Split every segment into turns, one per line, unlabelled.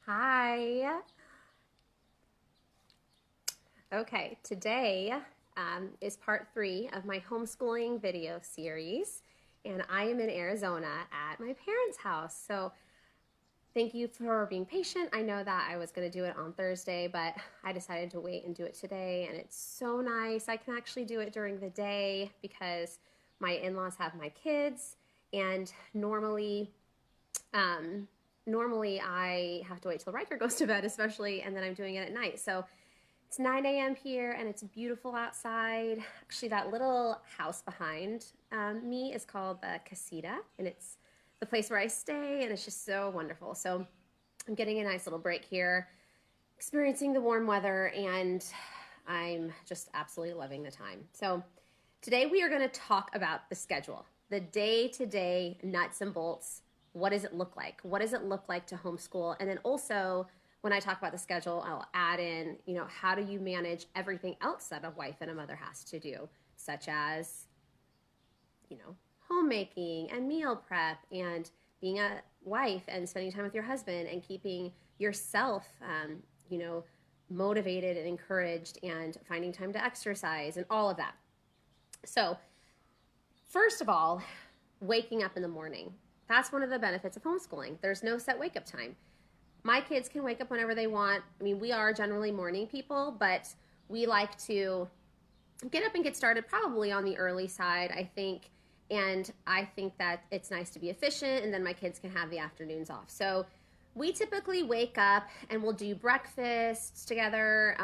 Hi. Okay, today is part 3 of my homeschooling video series, and I am in Arizona at my parents' house. So, thank you for being patient. I know that I was going to do it on Thursday, but I decided to wait and do it today, and it's so nice. I can actually do it during the day because my in laws have my kids, and um, normally I have to wait till Riker goes to bed, especially, and then I'm doing it at night. So it's 9 a.m. here and it's beautiful outside. Actually, that little house behind me is called the Casita, and it's the place where I stay, and it's just so wonderful. So I'm getting a nice little break here, experiencing the warm weather, and I'm just absolutely loving the time. So today we are going to talk about the schedule, the day to day nuts and bolts. What does it look like? What does it look like to homeschool? And then also, when I talk about the schedule, I'll add in, how do you manage everything else that a wife and a mother has to do, such as, you know, homemaking and meal prep and being a wife and spending time with your husband and keeping yourself, you know, motivated and encouraged and finding time to exercise and all of that. So, first of all, waking up in the morning. That's one of the benefits of homeschooling. There's no set wake up time. My kids can wake up whenever they want. I mean, we are generally morning people, but we like to get up and get started probably on the early side, I think. And I think that it's nice to be efficient, and then my kids can have the afternoons off. So we typically wake up and we'll do breakfast together.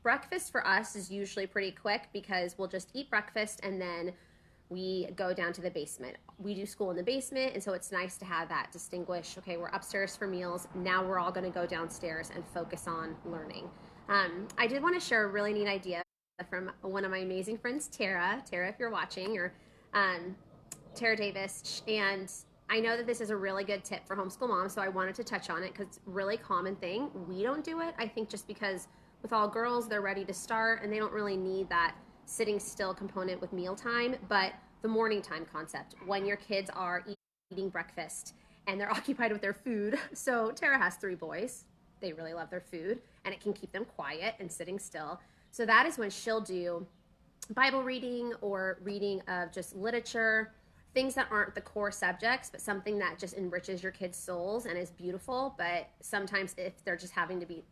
Breakfast for us is usually pretty quick because we'll just eat breakfast and then we go down to the basement. We do school in the basement, and so it's nice to have that distinguish. Okay, we're upstairs for meals. Now we're all going to go downstairs and focus on learning. I did want to share a really neat idea from one of my amazing friends, Tara. Tara, if you're watching, or um, Tara Davis, and I know that this is a really good tip for homeschool moms, so I wanted to touch on it because it's a really common thing. We don't do it, I think, just because with all girls, they're ready to start and they don't really need that sitting still component with mealtime, but the morning time concept when your kids are eating breakfast and they're occupied with their food. So Tara has 3 boys. They really love their food and it can keep them quiet and sitting still. So that is when she'll do Bible reading or reading of just literature, things that aren't the core subjects, but something that just enriches your kids' souls and is beautiful. But sometimes if they're just having to be,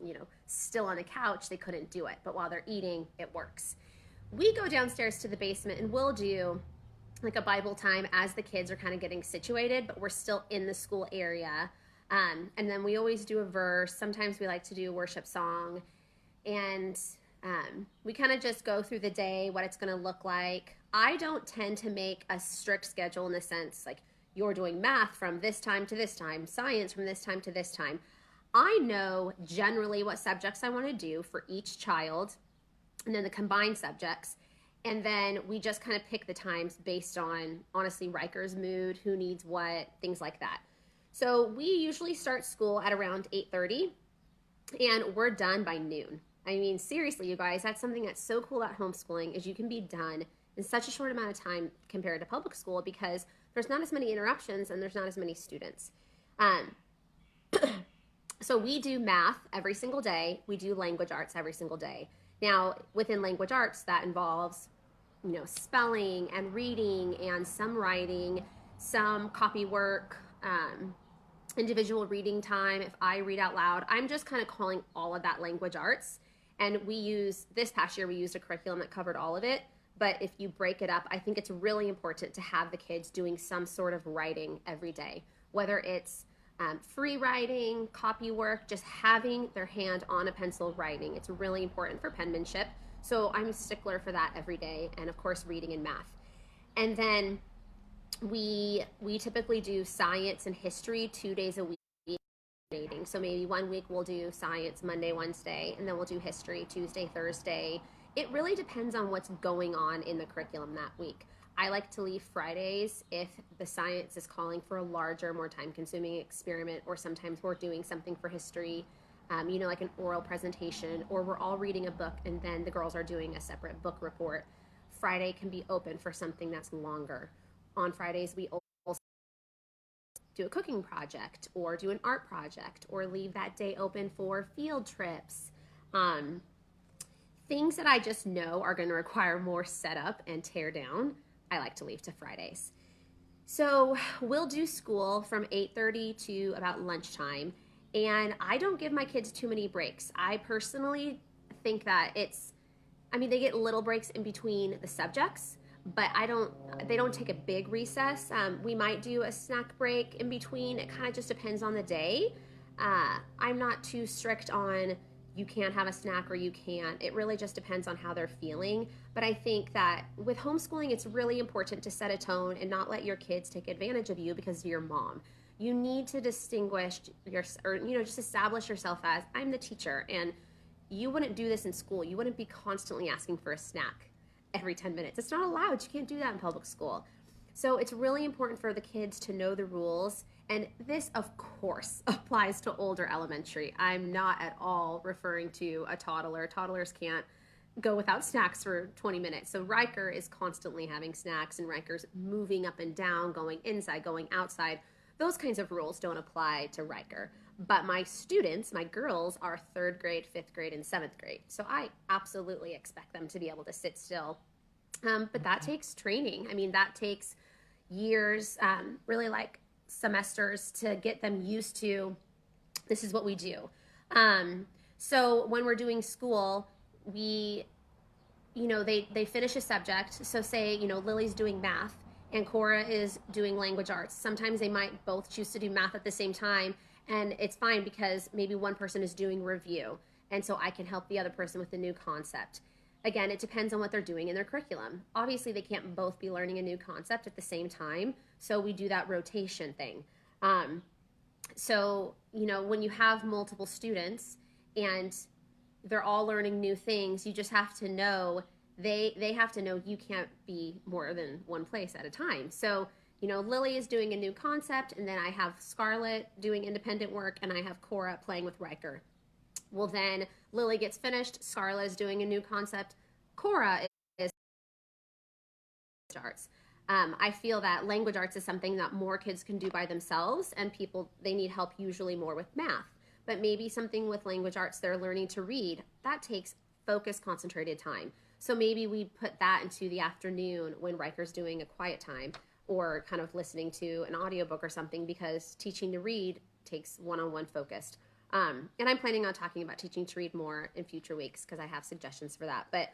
still on the couch, they couldn't do it. But while they're eating, it works. We go downstairs to the basement and we'll do like a Bible time as the kids are kind of getting situated, but we're still in the school area. And then we always do a verse. Sometimes we like to do a worship song. And we kind of just go through the day, what it's going to look like. I don't tend to make a strict schedule in the sense like you're doing math from this time to this time, science from this time to this time. I know generally what subjects I want to do for each child and then the combined subjects. And then we just kind of pick the times based on, honestly, Riker's mood, who needs what, things like that. So we usually start school at around 8:30 and we're done by noon. I mean, seriously, you guys, that's something that's so cool about homeschooling is you can be done in such a short amount of time compared to public school because there's not as many interruptions and there's not as many students. Um, so we do math every single day. We do language arts every single day. Now, within language arts, that involves, spelling and reading and some writing, some copy work, individual reading time. If I read out loud, I'm just kind of calling all of that language arts. And this past year, we used a curriculum that covered all of it. But if you break it up, I think it's really important to have the kids doing some sort of writing every day, whether it's free writing, copy work, just having their hand on a pencil writing. It's really important for penmanship. So I'm a stickler for that every day. And of course, reading and math. And then we typically do science and history 2 days a week. So maybe one week we'll do science Monday, Wednesday, and then we'll do history Tuesday, Thursday. It really depends on what's going on in the curriculum that week. I like to leave Fridays if the science is calling for a larger, more time-consuming experiment, or sometimes we're doing something for history, like an oral presentation, or we're all reading a book and then the girls are doing a separate book report. Friday can be open for something that's longer. On Fridays, we also do a cooking project or do an art project or leave that day open for field trips. Um, Things that I just know are going to require more setup and tear down, I like to leave to Fridays. So we'll do school from 8:30 to about lunchtime, and I don't give my kids too many breaks. I personally think that they get little breaks in between the subjects, but they don't take a big recess. We might do a snack break in between. It kind of just depends on the day. I'm not too strict on you can't have a snack or you can't. It really just depends on how they're feeling. But I think that with homeschooling, it's really important to set a tone and not let your kids take advantage of you because you're your mom. You need to distinguish just establish yourself as I'm the teacher, and you wouldn't do this in school. You wouldn't be constantly asking for a snack every 10 minutes. It's not allowed. You can't do that in public school. So it's really important for the kids to know the rules. And this, of course, applies to older elementary. I'm not at all referring to a toddler. Toddlers can't go without snacks for 20 minutes. So Riker is constantly having snacks, and Riker's moving up and down, going inside, going outside. Those kinds of rules don't apply to Riker. But my students, my girls, are 3rd grade, 5th grade, and 7th grade. So I absolutely expect them to be able to sit still. But that takes training. That takes years, really like semesters to get them used to this is what we do. So when we're doing school, they finish a subject. So say, Lily's doing math and Cora is doing language arts. Sometimes they might both choose to do math at the same time, and it's fine because maybe one person is doing review, and so I can help the other person with the new concept. Again, it depends on what they're doing in their curriculum. Obviously, they can't both be learning a new concept at the same time, so we do that rotation thing. When you have multiple students and they're all learning new things, you just have to know, they have to know you can't be more than one place at a time. So, Lily is doing a new concept, and then I have Scarlett doing independent work, and I have Cora playing with Riker. Well, then Lily gets finished, Scarlett is doing a new concept, Cora is arts. I feel that language arts is something that more kids can do by themselves, and they need help usually more with math. But maybe something with language arts, they're learning to read. That takes focused, concentrated time. So maybe we put that into the afternoon when Riker's doing a quiet time, or kind of listening to an audiobook or something, because teaching to read takes one-on-one focused. And I'm planning on talking about teaching to read more in future weeks because I have suggestions for that. But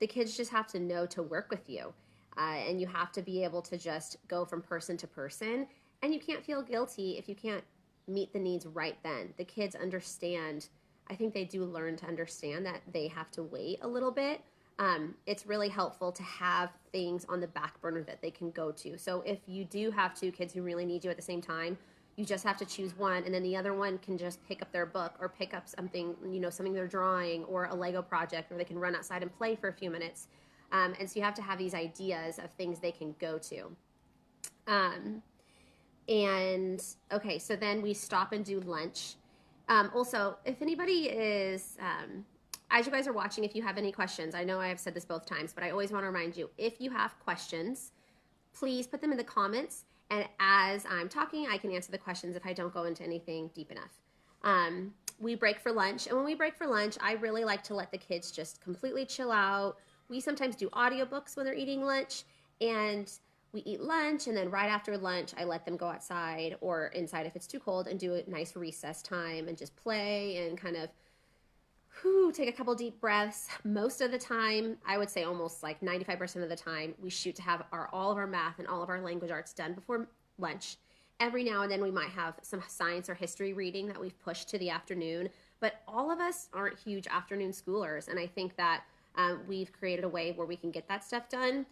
the kids just have to know to work with you. And you have to be able to just go from person to person. And you can't feel guilty if you can't meet the needs right then. The kids understand. I think they do learn to understand that they have to wait a little bit. It's really helpful to have things on the back burner that they can go to. So if you do have 2 kids who really need you at the same time, you just have to choose one, and then the other one can just pick up their book or pick up something, something they're drawing, or a Lego project, or they can run outside and play for a few minutes. And so you have to have these ideas of things they can go to. So then we stop and do lunch. Also, if anybody is, as you guys are watching, if you have any questions, I know I have said this both times, but I always want to remind you, if you have questions, please put them in the comments. And as I'm talking, I can answer the questions if I don't go into anything deep enough. We break for lunch. And when we break for lunch, I really like to let the kids just completely chill out. We sometimes do audiobooks when they're eating lunch. And we eat lunch. And then right after lunch, I let them go outside or inside if it's too cold and do a nice recess time and just play and kind of take a couple deep breaths. Most of the time, I would say almost like 95% of the time, we shoot to have all of our math and all of our language arts done before lunch. Every now and then we might have some science or history reading that we've pushed to the afternoon, but all of us aren't huge afternoon schoolers, and I think that we've created a way where we can get that stuff done.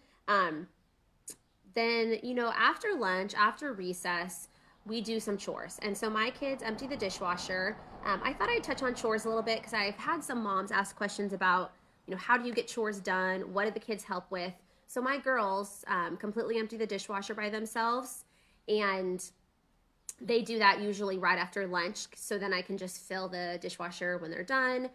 Then, after lunch, after recess, we do some chores. And so my kids empty the dishwasher. I thought I'd touch on chores a little bit because I've had some moms ask questions about, how do you get chores done? What do the kids help with? So my girls completely empty the dishwasher by themselves, and they do that usually right after lunch. So then I can just fill the dishwasher when they're done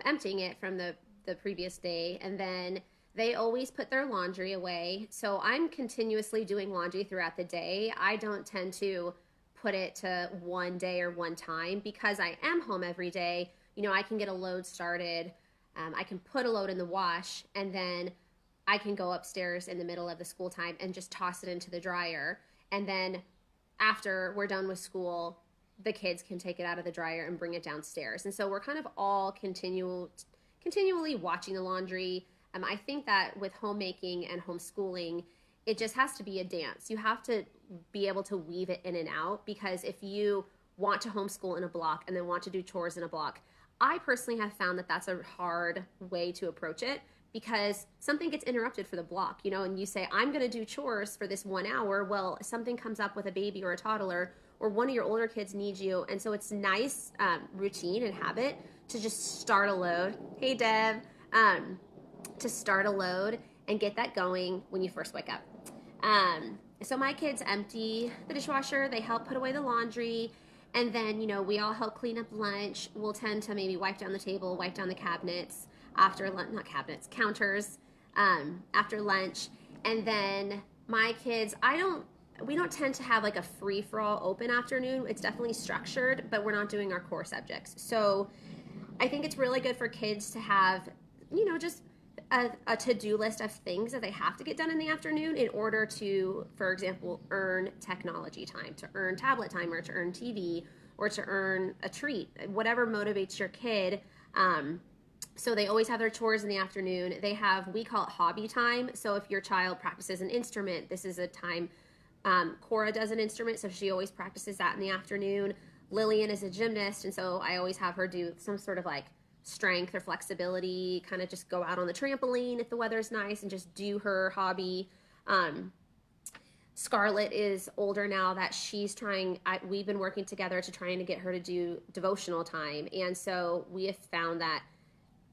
emptying it from the previous day. And then They always put their laundry away. So I'm continuously doing laundry throughout the day. I don't tend to put it to one day or one time because I am home every day. I can get a load started. I can put a load in the wash, and then I can go upstairs in the middle of the school time and just toss it into the dryer. And then after we're done with school, the kids can take it out of the dryer and bring it downstairs. And so we're kind of all continually watching the laundry. I think that with homemaking and homeschooling, it just has to be a dance. You have to be able to weave it in and out, because if you want to homeschool in a block and then want to do chores in a block, I personally have found that that's a hard way to approach it, because something gets interrupted for the block, and you say, I'm going to do chores for this 1 hour. Well, something comes up with a baby or a toddler, or one of your older kids needs you. And so it's nice routine and habit to just start a load. Hey, Deb. To start a load and get that going when you first wake up. So my kids empty the dishwasher, they help put away the laundry, and then, we all help clean up lunch. We'll tend to maybe wipe down the table, wipe down the cabinets after lunch, not cabinets, counters, after lunch. And then my kids, we don't tend to have like a free-for-all open afternoon. It's definitely structured, but we're not doing our core subjects. So I think it's really good for kids to have, just a to-do list of things that they have to get done in the afternoon in order to, for example, earn technology time, to earn tablet time, or to earn TV, or to earn a treat, whatever motivates your kid. So they always have their chores in the afternoon. We call it hobby time. So if your child practices an instrument, this is a time. Cora does an instrument, so she always practices that in the afternoon. Lillian is a gymnast, and so I always have her do some sort of like strength or flexibility, kind of just go out on the trampoline if the weather's nice and just do her hobby. Scarlett is older now that we've been working together to trying to get her to do devotional time. And so we have found that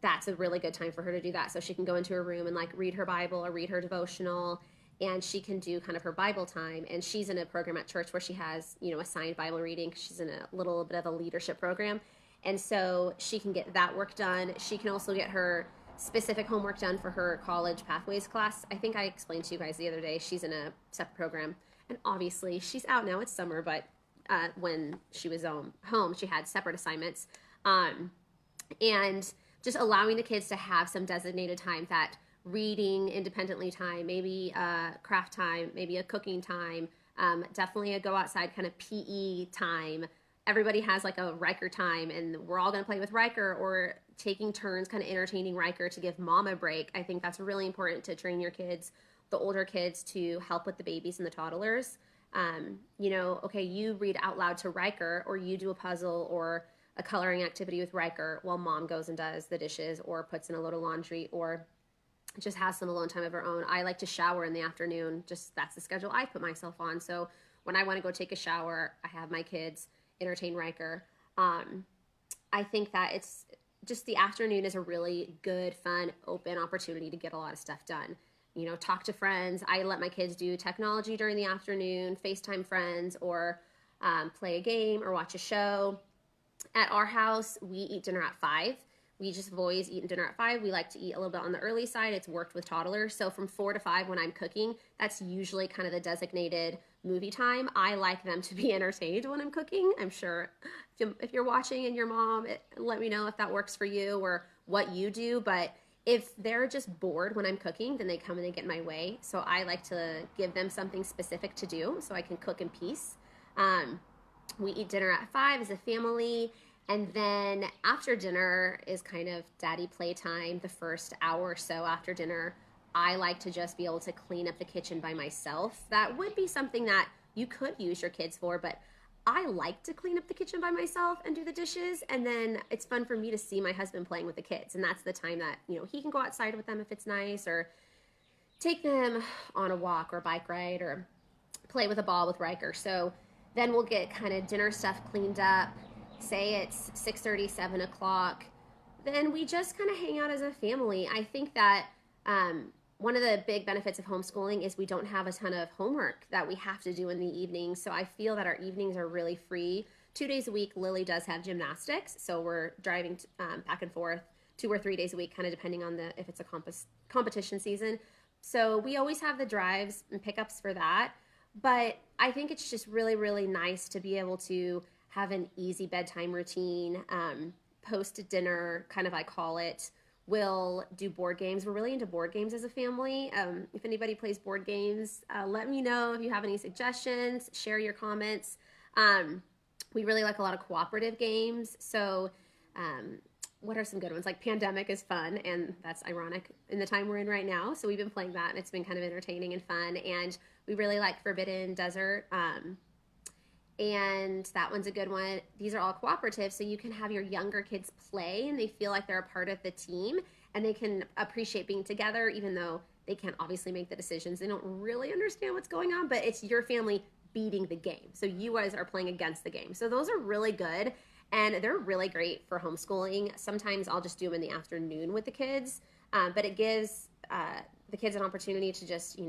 that's a really good time for her to do that. So she can go into her room and like read her Bible or read her devotional, and she can do kind of her Bible time. And she's in a program at church where she has, assigned Bible reading. She's in a little bit of a leadership program. And so she can get that work done. She can also get her specific homework done for her college pathways class. I think I explained to you guys the other day, she's in a separate program. And obviously she's out now, it's summer, but when she was home, she had separate assignments. And just allowing the kids to have some designated time, that reading independently time, maybe craft time, maybe a cooking time, definitely a go outside kind of PE time. Everybody has like a Riker time, and we're all going to play with Riker, or taking turns kind of entertaining Riker to give mom a break. I think that's really important to train your kids, the older kids, to help with the babies and the toddlers. Okay, you read out loud to Riker, or you do a puzzle or a coloring activity with Riker while mom goes and does the dishes or puts in a load of laundry, or just has some alone time of her own. I like to shower in the afternoon. Just that's the schedule I put myself on. So when I want to go take a shower, I have my kids entertain Riker. I think that it's just the afternoon is a really good, fun, open opportunity to get a lot of stuff done. Talk to friends. I let my kids do technology during the afternoon, FaceTime friends, or play a game or watch a show. At our house, we eat dinner at 5. We just have always eaten dinner at 5. We like to eat a little bit on the early side. It's worked with toddlers. So from 4 to 5 when I'm cooking, that's usually kind of the designated movie time. I like them to be entertained when I'm cooking. I'm sure if you're watching and your mom, let me know if that works for you or what you do. But if they're just bored when I'm cooking, then they come and they get in my way. So I like to give them something specific to do so I can cook in peace. We eat dinner at 5 as a family. And then after dinner is kind of daddy playtime. The first hour or so after dinner, I like to just be able to clean up the kitchen by myself. That would be something that you could use your kids for, but I like to clean up the kitchen by myself and do the dishes. And then it's fun for me to see my husband playing with the kids. And that's the time that, he can go outside with them if it's nice, or take them on a walk or bike ride, or play with a ball with Riker. So then we'll get kind of dinner stuff cleaned up. Say it's 6:30, 7 o'clock. Then we just kind of hang out as a family. I think that one of the big benefits of homeschooling is we don't have a ton of homework that we have to do in the evening. So I feel that our evenings are really free. 2 days a week, Lily does have gymnastics. So we're driving back and forth 2 or 3 days a week, kind of depending on if it's a competition season. So we always have the drives and pickups for that. But I think it's just really, really nice to be able to have an easy bedtime routine, post dinner, kind of I call it. We'll do board games. We're really into board games as a family. If anybody plays board games, let me know if you have any suggestions. Share your comments. We really like a lot of cooperative games. So, what are some good ones? Like Pandemic is fun, and that's ironic in the time we're in right now. So we've been playing that, and it's been kind of entertaining and fun. And we really like Forbidden Desert, and that one's a good one. These are all cooperative, so you can have your younger kids play, and they feel like they're a part of the team, and they can appreciate being together, even though they can't obviously make the decisions. They don't really understand what's going on, but it's your family beating the game. So you guys are playing against the game. So those are really good. And they're really great for homeschooling. Sometimes I'll just do them in the afternoon with the kids, but it gives the kids an opportunity to just,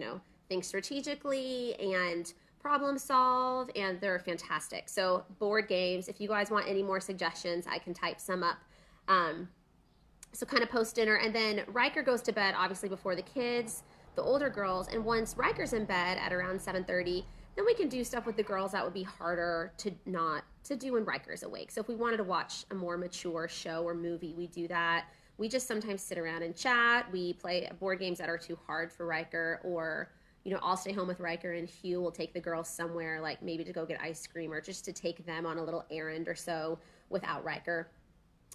think strategically and problem solve, and they're fantastic. So board games, if you guys want any more suggestions, I can type some up. So kind of post dinner, and then Riker goes to bed obviously before the kids, the older girls, and once Riker's in bed at around 7:30, then we can do stuff with the girls that would be harder to do when Riker's awake. So if we wanted to watch a more mature show or movie, we do that. We just sometimes sit around and chat. We play board games that are too hard for Riker, or I'll stay home with Riker, and Hugh will take the girls somewhere, like maybe to go get ice cream or just to take them on a little errand or so without Riker.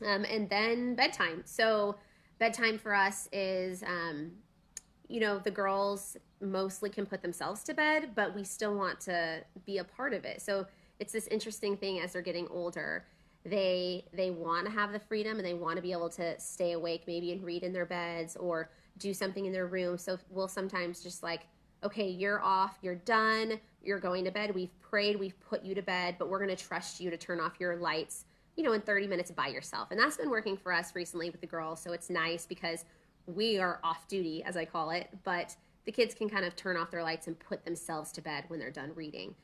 And then bedtime. So bedtime for us is, the girls mostly can put themselves to bed, but we still want to be a part of it. So it's this interesting thing as they're getting older. They want to have the freedom, and they want to be able to stay awake maybe and read in their beds or do something in their room. So we'll sometimes just like, okay, you're off, you're done, you're going to bed. We've prayed, we've put you to bed, but we're going to trust you to turn off your lights, in 30 minutes by yourself. And that's been working for us recently with the girls. So it's nice because we are off duty, as I call it, but the kids can kind of turn off their lights and put themselves to bed when they're done reading.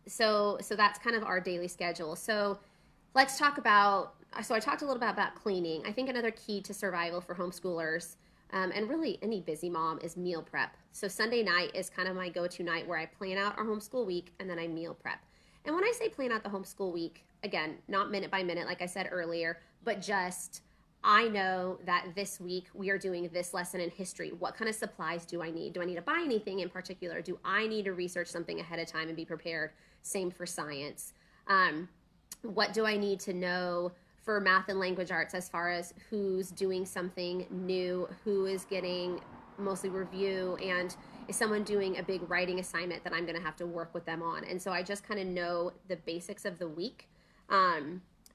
So that's kind of our daily schedule. So let's talk about, so I talked a little bit about cleaning. I think another key to survival for homeschoolers, and really any busy mom, is meal prep. So Sunday night is kind of my go-to night where I plan out our homeschool week, and then I meal prep. And when I say plan out the homeschool week, again, not minute by minute, like I said earlier, but just I know that this week we are doing this lesson in history. What kind of supplies do I need? Do I need to buy anything in particular? Do I need to research something ahead of time and be prepared? Same for science. What do I need to know for math and language arts as far as who's doing something new, who is getting mostly review, and is someone doing a big writing assignment that I'm going to have to work with them on? And so I just kind of know the basics of the week.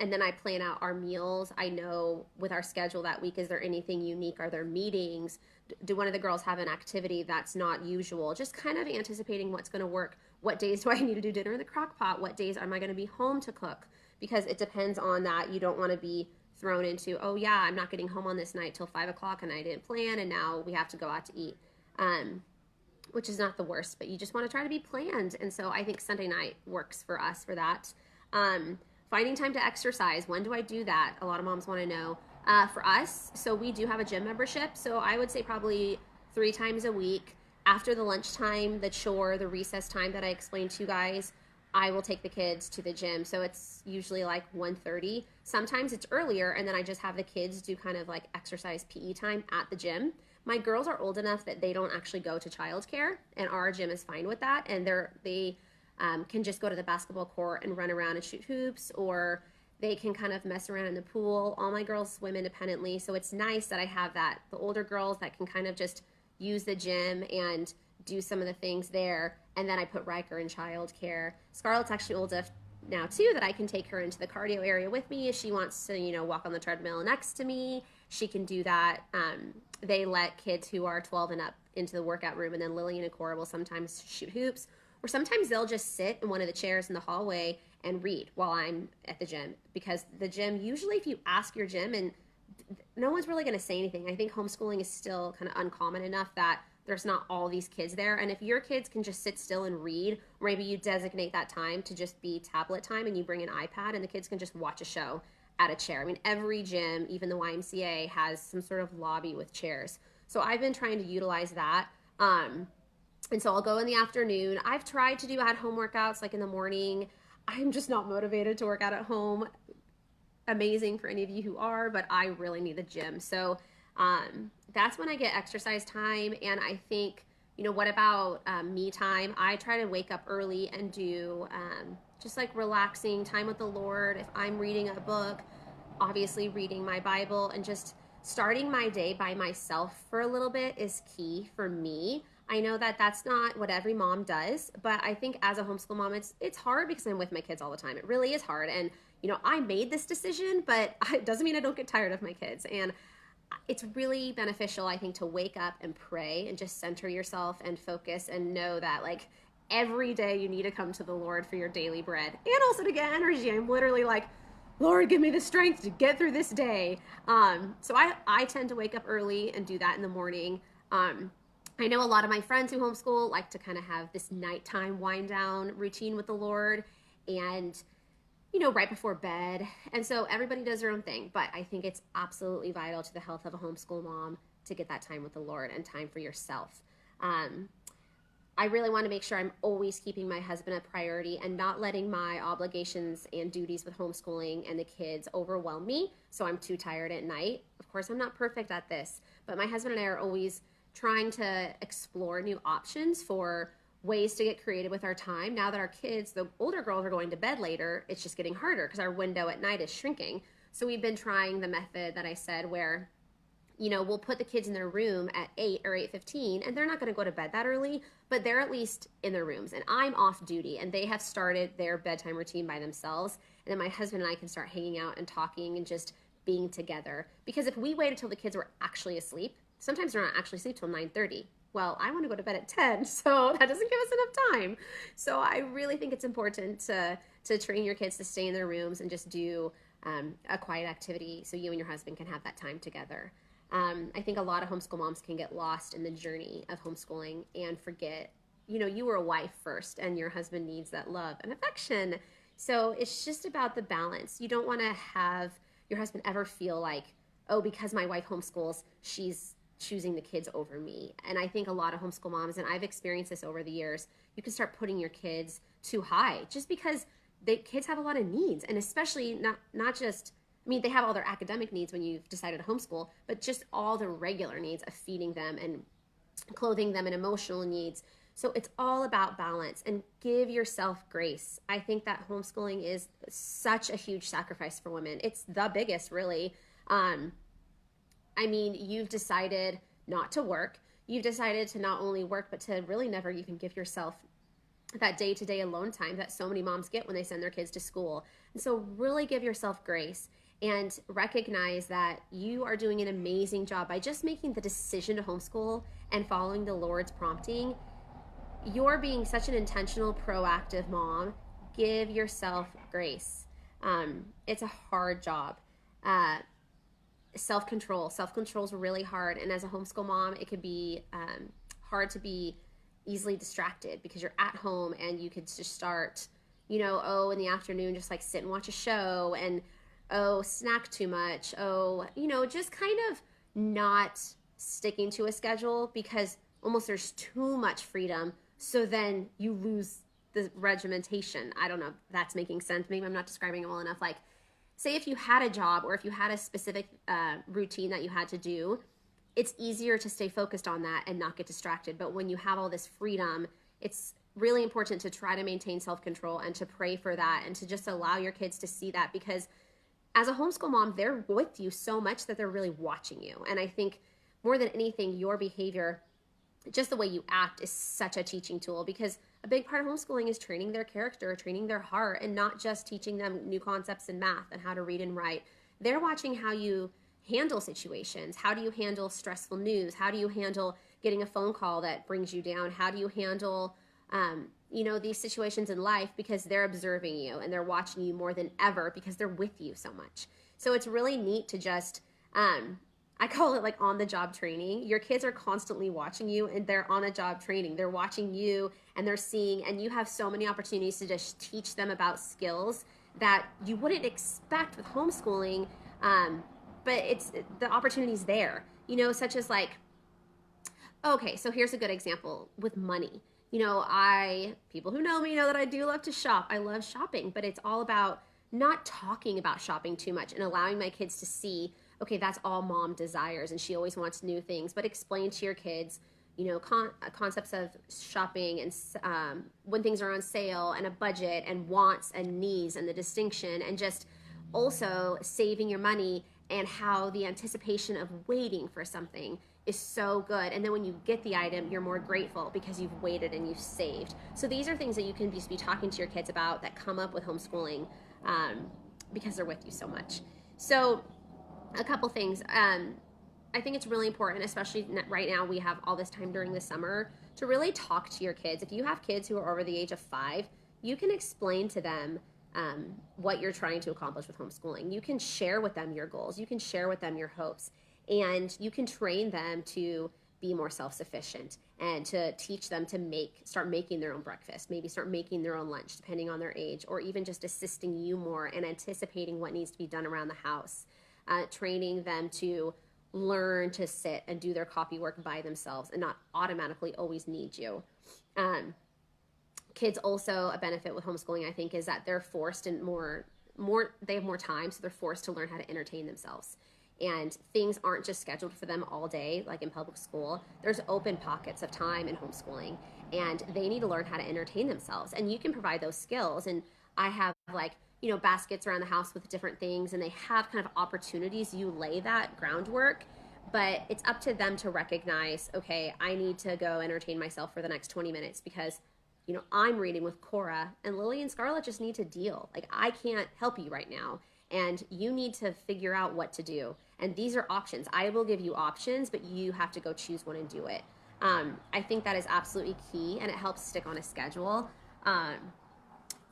And then I plan out our meals. I know with our schedule that week, is there anything unique? Are there meetings? Do one of the girls have an activity that's not usual? Just kind of anticipating what's going to work. What days do I need to do dinner in the crock pot? What days am I going to be home to cook? Because it depends on that. You don't want to be thrown into, oh yeah, I'm not getting home on this night till 5 o'clock and I didn't plan, and now we have to go out to eat, which is not the worst, but you just want to try to be planned. And so I think Sunday night works for us for that. Finding time to exercise. When do I do that? A lot of moms want to know. For us, so we do have a gym membership. So I would say probably 3 times a week. After the lunchtime, the chore, the recess time that I explained to you guys, I will take the kids to the gym. So it's usually like 1:30. Sometimes it's earlier, and then I just have the kids do kind of like exercise PE time at the gym. My girls are old enough that they don't actually go to childcare, and our gym is fine with that. And they can just go to the basketball court and run around and shoot hoops, or they can kind of mess around in the pool. All my girls swim independently, so it's nice that I have that. The older girls that can kind of just use the gym and do some of the things there, and then I put Riker in childcare. Scarlett's actually old enough now too that I can take her into the cardio area with me. If she wants to, walk on the treadmill next to me, she can do that. They let kids who are 12 and up into the workout room, and then Lily and Cora will sometimes shoot hoops. Or sometimes they'll just sit in one of the chairs in the hallway and read while I'm at the gym. Because the gym, usually if you ask your gym, and no one's really going to say anything. I think homeschooling is still kind of uncommon enough that there's not all these kids there. And if your kids can just sit still and read, or maybe you designate that time to just be tablet time and you bring an iPad and the kids can just watch a show, at a chair. I mean, every gym, even the YMCA, has some sort of lobby with chairs. So I've been trying to utilize that. And so I'll go in the afternoon. I've tried to do at-home workouts like in the morning. I'm just not motivated to work out at home. Amazing for any of you who are, but I really need the gym. So that's when I get exercise time. And I think, what about me time? I try to wake up early and do just like relaxing time with the Lord. If I'm reading a book, obviously reading my Bible, and just starting my day by myself for a little bit is key for me. I know that that's not what every mom does, but I think as a homeschool mom, it's hard because I'm with my kids all the time. It really is hard. And, I made this decision, but it doesn't mean I don't get tired of my kids. And it's really beneficial, I think, to wake up and pray and just center yourself and focus and know that, like, every day you need to come to the Lord for your daily bread and also to get energy. I'm literally like, Lord, give me the strength to get through this day. So I tend to wake up early and do that in the morning. I know a lot of my friends who homeschool like to kind of have this nighttime wind down routine with the Lord and, right before bed. And so everybody does their own thing, but I think it's absolutely vital to the health of a homeschool mom to get that time with the Lord and time for yourself. I really want to make sure I'm always keeping my husband a priority and not letting my obligations and duties with homeschooling and the kids overwhelm me, so I'm too tired at night. Of course, I'm not perfect at this, but my husband and I are always trying to explore new options for ways to get creative with our time. Now that our kids, the older girls, are going to bed later, it's just getting harder because our window at night is shrinking. So we've been trying the method that I said where, we'll put the kids in their room at 8 or 8:15, and they're not going to go to bed that early, but they're at least in their rooms. And I'm off duty, and they have started their bedtime routine by themselves. And then my husband and I can start hanging out and talking and just being together. Because if we wait until the kids were actually asleep, sometimes they're not actually asleep till 9:30. Well, I want to go to bed at 10, so that doesn't give us enough time. So I really think it's important to train your kids to stay in their rooms and just do a quiet activity so you and your husband can have that time together. I think a lot of homeschool moms can get lost in the journey of homeschooling and forget, you were a wife first and your husband needs that love and affection. So it's just about the balance. You don't want to have your husband ever feel like, oh, because my wife homeschools, she's choosing the kids over me. And I think a lot of homeschool moms, and I've experienced this over the years, you can start putting your kids too high just because kids have a lot of needs, and especially not just, they have all their academic needs when you've decided to homeschool, but just all the regular needs of feeding them and clothing them and emotional needs. So it's all about balance and give yourself grace. I think that homeschooling is such a huge sacrifice for women. It's the biggest, really. You've decided not to work. You've decided to not only work, but to really never even give yourself that day-to-day alone time that so many moms get when they send their kids to school. And so really give yourself grace and recognize that you are doing an amazing job by just making the decision to homeschool and following the Lord's prompting. You're being such an intentional, proactive mom. Give yourself grace. It's a hard job. Self-control is really hard. And as a homeschool mom, it could be hard to be easily distracted because you're at home and you could just start, in the afternoon, just like sit and watch a show and, snack too much. Just kind of not sticking to a schedule because almost there's too much freedom. So then you lose the regimentation. I don't know if that's making sense. Maybe I'm not describing it well enough. Like, say if you had a job or if you had a specific routine that you had to do, it's easier to stay focused on that and not get distracted. But when you have all this freedom, it's really important to try to maintain self-control and to pray for that and to just allow your kids to see that, because as a homeschool mom, they're with you so much that they're really watching you. And I think more than anything, your behavior, just the way you act, is such a teaching tool, because a big part of homeschooling is training their character, training their heart, and not just teaching them new concepts in math and how to read and write. They're watching how you handle situations. How do you handle stressful news? How do you handle getting a phone call that brings you down? How do you handle, these situations in life, because they're observing you and they're watching you more than ever because they're with you so much. So it's really neat to just, I call it like on-the-job training. Your kids are constantly watching you and they're on-the-job training. They're watching you and they're seeing, and you have so many opportunities to just teach them about skills that you wouldn't expect with homeschooling, but it's the opportunities there, such as like, okay, so here's a good example with money. People who know me know that I do love to shop. I love shopping, but it's all about not talking about shopping too much and allowing my kids to see, okay, that's all mom desires and she always wants new things, but explain to your kids, concepts of shopping and when things are on sale and a budget and wants and needs and the distinction and just also saving your money and how the anticipation of waiting for something is so good. And then when you get the item, you're more grateful because you've waited and you've saved. So these are things that you can just be talking to your kids about that come up with homeschooling because they're with you so much. So a couple things. I think it's really important, especially right now we have all this time during the summer, to really talk to your kids. If you have kids who are over the age of 5, you can explain to them what you're trying to accomplish with homeschooling. You can share with them your goals. You can share with them your hopes. And you can train them to be more self-sufficient and to teach them to start making their own breakfast, maybe start making their own lunch, depending on their age, or even just assisting you more and anticipating what needs to be done around the house. Training them to learn to sit and do their copy work by themselves and not automatically always need you. Kids also, a benefit with homeschooling, I think, is that they're forced and they have more time, so they're forced to learn how to entertain themselves. And things aren't just scheduled for them all day, like in public school. There's open pockets of time in homeschooling, and they need to learn how to entertain themselves. And you can provide those skills. And I have baskets around the house with different things, and they have kind of opportunities. You lay that groundwork, but it's up to them to recognize, okay, I need to go entertain myself for the next 20 minutes because I'm reading with Cora, and Lily and Scarlett just need to deal. Like, I can't help you right now, and you need to figure out what to do. And these are options. I will give you options, but you have to go choose one and do it. I think that is absolutely key, and it helps stick on a schedule.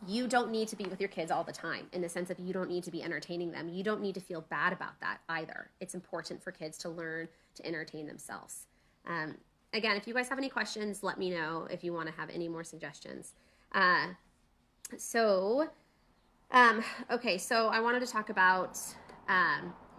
You don't need to be with your kids all the time, in the sense of you don't need to be entertaining them. You don't need to feel bad about that either. It's important for kids to learn to entertain themselves. Again, if you guys have any questions, let me know if you want to have any more suggestions. Okay, so I wanted to talk about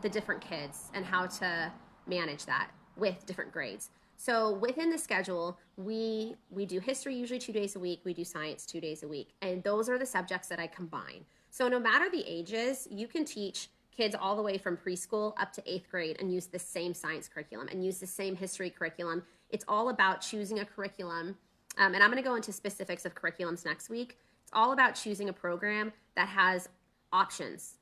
the different kids and how to manage that with different grades. So within the schedule, we do history usually 2 days a week. We do science 2 days a week. And those are the subjects that I combine. So no matter the ages, you can teach kids all the way from preschool up to 8th grade and use the same science curriculum and use the same history curriculum. It's all about choosing a curriculum. And I'm going to go into specifics of curriculums next week. It's all about choosing a program that has options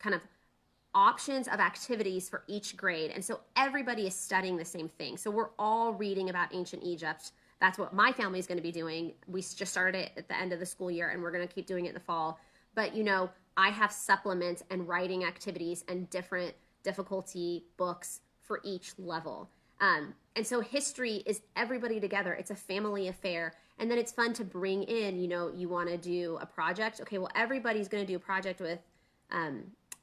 of activities for each grade. And so everybody is studying the same thing. So we're all reading about ancient Egypt. That's what my family is going to be doing. We just started it at the end of the school year, and we're going to keep doing it in the fall. But, I have supplements and writing activities and different difficulty books for each level. And so history is everybody together. It's a family affair. And then it's fun to bring in, you want to do a project. Okay, well, everybody's going to do a project with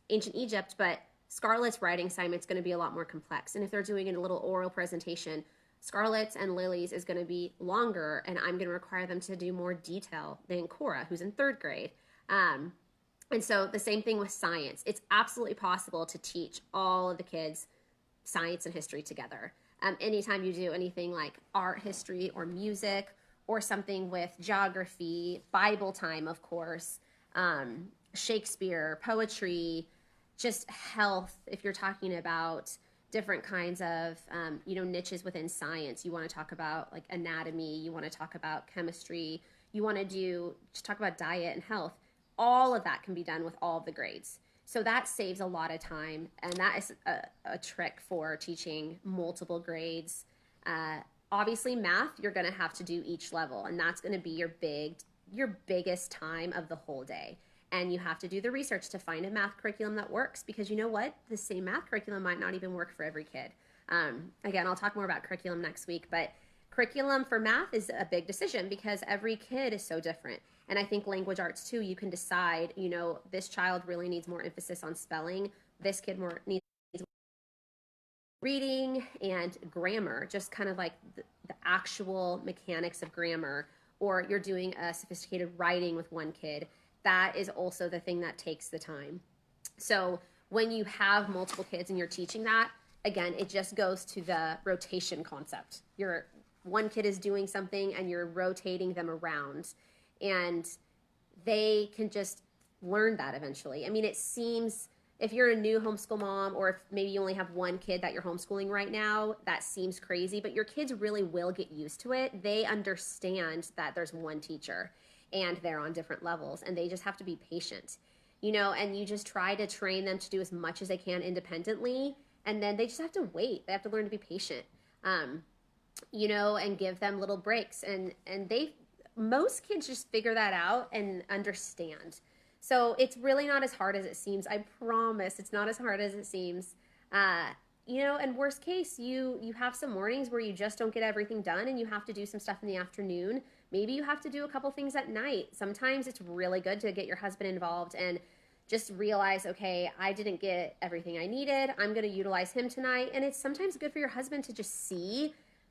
ancient Egypt, but Scarlett's writing assignment is going to be a lot more complex. And if they're doing a little oral presentation, Scarlett's and Lily's is going to be longer, and I'm going to require them to do more detail than Cora, who's in 3rd grade. And so the same thing with science. It's absolutely possible to teach all of the kids science and history together. Anytime you do anything like art history or music or something with geography, Bible time, of course, Shakespeare, poetry, just health, if you're talking about different kinds of, niches within science. You want to talk about like anatomy, you want to talk about chemistry, you want to just talk about diet and health. All of that can be done with all of the grades. So that saves a lot of time, and that is a trick for teaching multiple grades. Obviously, math, you're going to have to do each level, and that's going to be your biggest time of the whole day. And you have to do the research to find a math curriculum that works, because you know what? The same math curriculum might not even work for every kid. Again, I'll talk more about curriculum next week, but curriculum for math is a big decision because every kid is so different. And I think language arts too, you can decide, this child really needs more emphasis on spelling. This kid needs reading and grammar, just kind of like the actual mechanics of grammar. Or you're doing a sophisticated writing with one kid, that is also the thing that takes the time. So when you have multiple kids and you're teaching that, again, it just goes to the rotation concept. One kid is doing something and you're rotating them around, and they can just learn that eventually. I mean, it seems, if you're a new homeschool mom, or if maybe you only have one kid that you're homeschooling right now, that seems crazy, but your kids really will get used to it. They understand that there's one teacher and they're on different levels, and they just have to be patient, and you just try to train them to do as much as they can independently, and then they just have to wait. They have to learn to be patient, and give them little breaks, and most kids just figure that out and understand. So it's really not as hard as it seems. I promise it's not as hard as it seems. And worst case, you have some mornings where you just don't get everything done and you have to do some stuff in the afternoon. Maybe you have to do a couple things at night. Sometimes it's really good to get your husband involved and just realize, okay, I didn't get everything I needed. I'm going to utilize him tonight. And it's sometimes good for your husband to just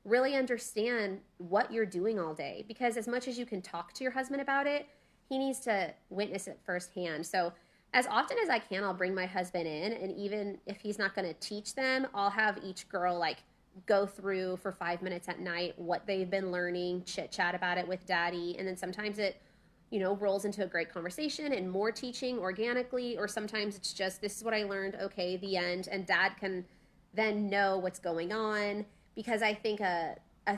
really understand what you're doing all day. Because as much as you can talk to your husband about it, he needs to witness it firsthand. So as often as I can, I'll bring my husband in, and even if he's not going to teach them, I'll have each girl go through for 5 minutes at night what they've been learning, chit chat about it with daddy, and then sometimes it rolls into a great conversation and more teaching organically, or sometimes it's just, this is what I learned, okay, the end, and dad can then know what's going on. Because I think a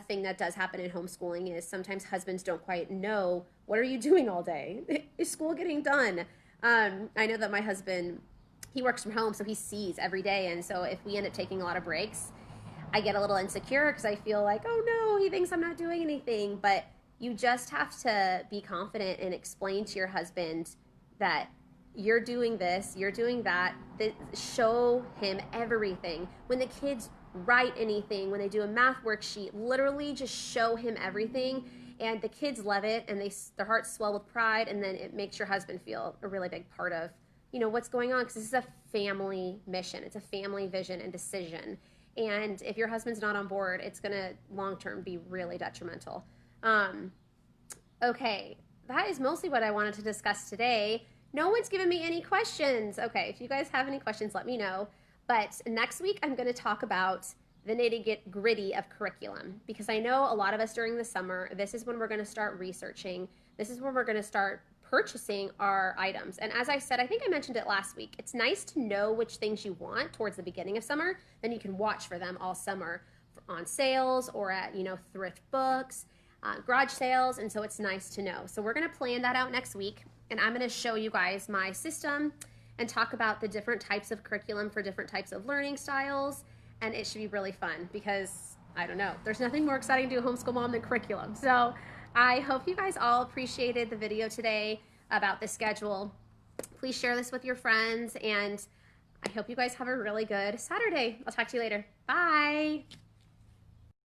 thing that does happen in homeschooling is sometimes husbands don't quite know, what are you doing all day? Is school getting done? I know that my husband, he works from home, so he sees every day, and so if we end up taking a lot of breaks, I get a little insecure because I feel like, oh no, he thinks I'm not doing anything. But you just have to be confident and explain to your husband that you're doing this, you're doing that. Show him everything. When the kids write anything, when they do a math worksheet, literally just show him everything. And the kids love it, and their hearts swell with pride, and then it makes your husband feel a really big part of, what's going on, because this is a family mission. It's a family vision and decision. And if your husband's not on board, it's going to long-term be really detrimental. Okay, that is mostly what I wanted to discuss today. No one's given me any questions. Okay, if you guys have any questions, let me know. But next week, I'm going to talk about the nitty-gritty of curriculum, because I know a lot of us during the summer, this is when we're going to start researching. This is when we're going to start purchasing our items. And as I said, I think I mentioned it last week, it's nice to know which things you want towards the beginning of summer. Then you can watch for them all summer on sales or at, thrift books, garage sales. And so it's nice to know. So we're going to plan that out next week. And I'm going to show you guys my system and talk about the different types of curriculum for different types of learning styles. And it should be really fun because, I don't know, there's nothing more exciting to do a homeschool mom than curriculum. So I hope you guys all appreciated the video today about the schedule. Please share this with your friends, and I hope you guys have a really good Saturday. I'll talk to you later. Bye.